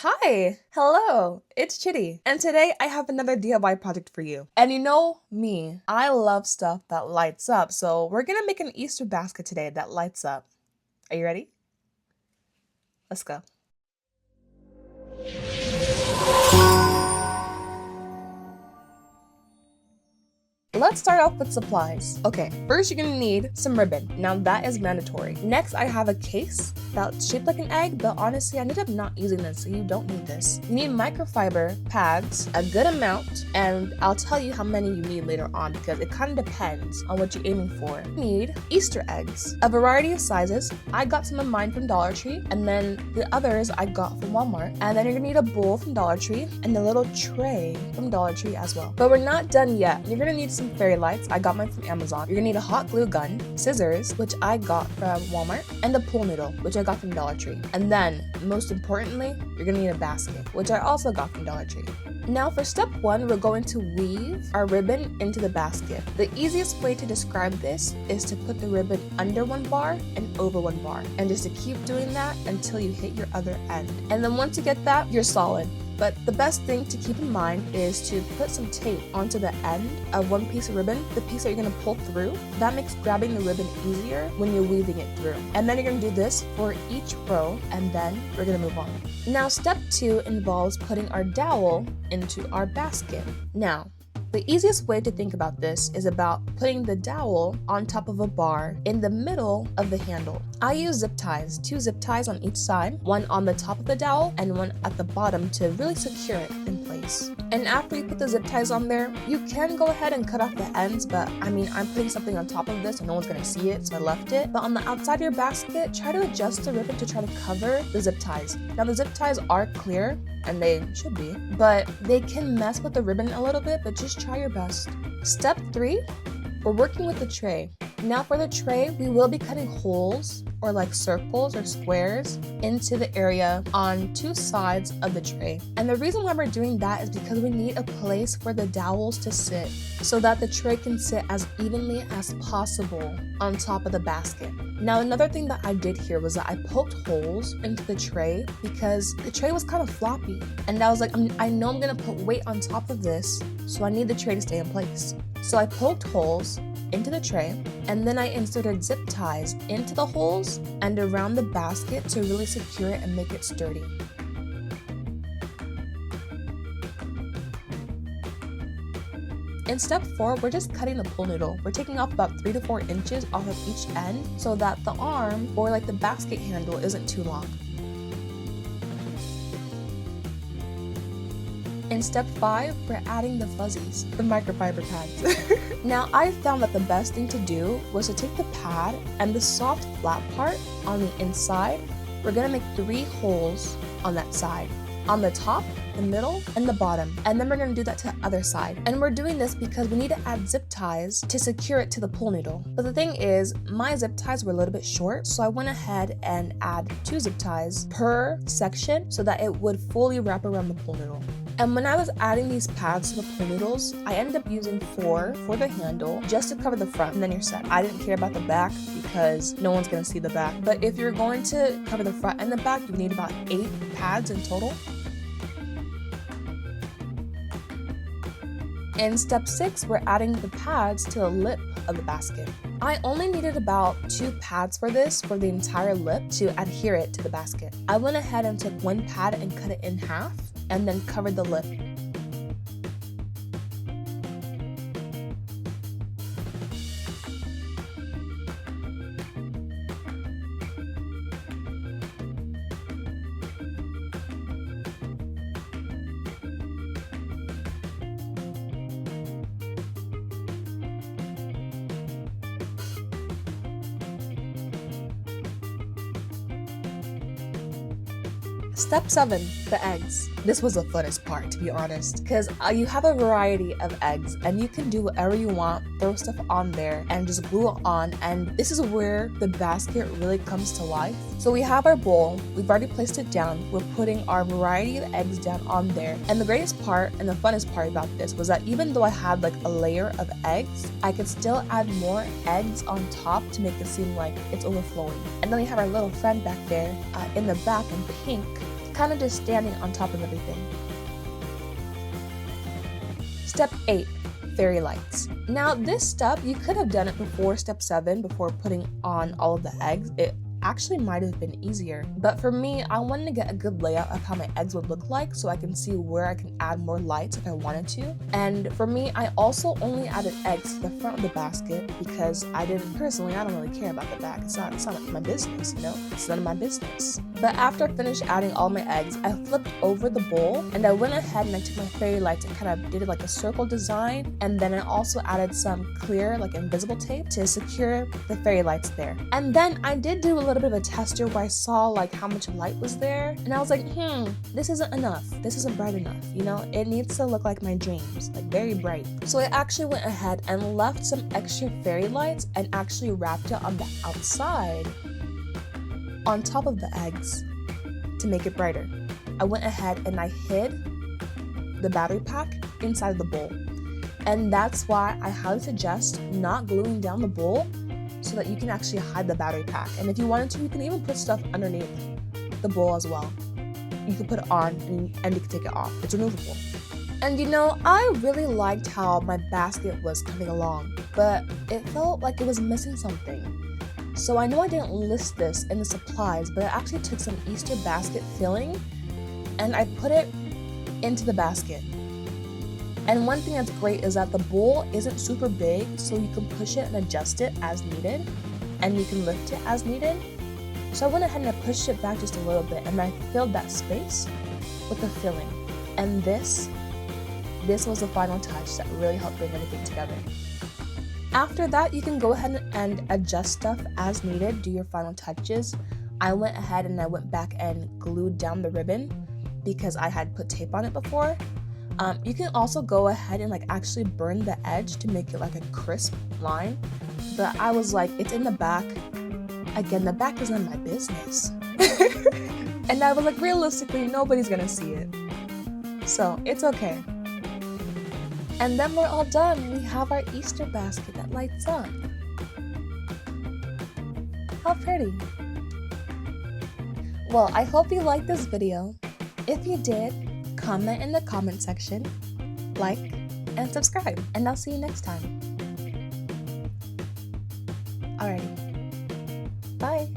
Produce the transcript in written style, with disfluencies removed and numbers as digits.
Hi! Hello! It's Chitty, and today I have another DIY project for you. And you know me, I love stuff that lights up, so we're gonna make an Easter basket today that lights up. Are you ready? Let's go. Let's start off with supplies. Okay, first you're gonna need some ribbon. Now that is mandatory. Next, I have a case that's shaped like an egg, but honestly, I ended up not using this, so you don't need this. You need microfiber pads, a good amount, and I'll tell you how many you need later on because it kind of depends on what you're aiming for. You need Easter eggs, a variety of sizes. I got some of mine from Dollar Tree, and then the others I got from Walmart. And then you're gonna need a bowl from Dollar Tree and a little tray from Dollar Tree as well. But we're not done yet. You're gonna need some fairy lights. I got mine from Amazon. You're gonna need a hot glue gun, scissors, which I got from Walmart, and a pool noodle, which I got from Dollar Tree. And then, most importantly, you're gonna need a basket, which I also got from Dollar Tree. Now for step one, we're going to weave our ribbon into the basket. The easiest way to describe this is to put the ribbon under one bar and over one bar, and just to keep doing that until you hit your other end. And then once you get that, you're solid. But the best thing to keep in mind is to put some tape onto the end of one piece of ribbon, the piece that you're gonna pull through. That makes grabbing the ribbon easier when you're weaving it through. And then you're gonna do this for each row, and then we're gonna move on. Now, step two involves putting our dowel into our basket. Now, the easiest way to think about this is about putting the dowel on top of a bar in the middle of the handle. I use zip ties, 2 zip ties on each side, one on the top of the dowel and one at the bottom to really secure it in place. And after you put the zip ties on there, you can go ahead and cut off the ends, but I mean, I'm putting something on top of this and no one's gonna see it, so I left it. But on the outside of your basket, try to adjust the ribbon to try to cover the zip ties. Now the zip ties are clear, and they should be, but they can mess with the ribbon a little bit, but just try your best. Step 3, we're working with the tray. Now for the tray, we will be cutting holes or like circles or squares into the area on 2 sides of the tray. And the reason why we're doing that is because we need a place for the dowels to sit so that the tray can sit as evenly as possible on top of the basket. Now another thing that I did here was that I poked holes into the tray because the tray was kind of floppy. And I was like, I know I'm gonna put weight on top of this, so I need the tray to stay in place. So I poked holes into the tray, and then I inserted zip ties into the holes and around the basket to really secure it and make it sturdy. In step 4, we're just cutting the pool noodle. We're taking off about 3 to 4 inches off of each end so that the arm or like the basket handle isn't too long. In step 5, we're adding the fuzzies, the microfiber pads. Now, I found that the best thing to do was to take the pad and the soft flat part on the inside. We're gonna make 3 holes on that side, on the top, the middle, and the bottom. And then we're gonna do that to the other side. And we're doing this because we need to add zip ties to secure it to the pool noodle. But the thing is, my zip ties were a little bit short, so I went ahead and add 2 zip ties per section so that it would fully wrap around the pool noodle. And when I was adding these pads to the pool noodles, I ended up using 4 for the handle just to cover the front, and then you're set. I didn't care about the back because no one's gonna see the back. But if you're going to cover the front and the back, you need about 8 pads in total. In step 6, we're adding the pads to the lip of the basket. I only needed about 2 pads for this for the entire lip to adhere it to the basket. I went ahead and took 1 pad and cut it in half and then covered the lip. Step 7, the eggs. This was the funnest part, to be honest, because you have a variety of eggs and you can do whatever you want, throw stuff on there and just glue it on, and this is where the basket really comes to life. So we have our bowl, we've already placed it down, we're putting our variety of eggs down on there, and the greatest part and the funnest part about this was that even though I had like a layer of eggs, I could still add more eggs on top to make it seem like it's overflowing. And then we have our little friend back there in the back in pink. kind of just standing on top of everything. Step 8. Fairy lights. Now this step, you could have done it before step 7, before putting on all of the eggs. It actually might have been easier, but for me, I wanted to get a good layout of how my eggs would look like so I can see where I can add more lights if I wanted to. And for me, I also only added eggs to the front of the basket because I don't really care about the back. It's not my business, you know? It's none of my business. But after I finished adding all my eggs, I flipped over the bowl and I went ahead and I took my fairy lights and kind of did like a circle design, and then I also added some clear, like invisible tape to secure the fairy lights there. And then I did do a little bit of a tester where I saw like how much light was there, and I was like, this isn't enough. This isn't bright enough, you know? It needs to look like my dreams, like very bright. So I actually went ahead and left some extra fairy lights and actually wrapped it on the outside on top of the eggs to make it brighter. I went ahead and I hid the battery pack inside of the bowl. And that's why I highly suggest not gluing down the bowl so that you can actually hide the battery pack. And if you wanted to, you can even put stuff underneath the bowl as well. You can put it on and you can take it off. It's removable. And you know, I really liked how my basket was coming along, but it felt like it was missing something. So I know I didn't list this in the supplies, but I actually took some Easter basket filling and I put it into the basket. And one thing that's great is that the bowl isn't super big, so you can push it and adjust it as needed, and you can lift it as needed. So I went ahead and I pushed it back just a little bit, and I filled that space with the filling. And this was the final touch that really helped bring everything together. After that, you can go ahead and adjust stuff as needed, do your final touches. I went ahead and I went back and glued down the ribbon because I had put tape on it before. You can also go ahead and like actually burn the edge to make it like a crisp line. But I was like, it's in the back. Again, the back is none of my business. And I was like, realistically, nobody's gonna see it. So it's okay. And then we're all done. We have our Easter basket that lights up. How pretty. Well, I hope you liked this video. If you did, comment in the comment section, like, and subscribe. And I'll see you next time. Alrighty. Bye.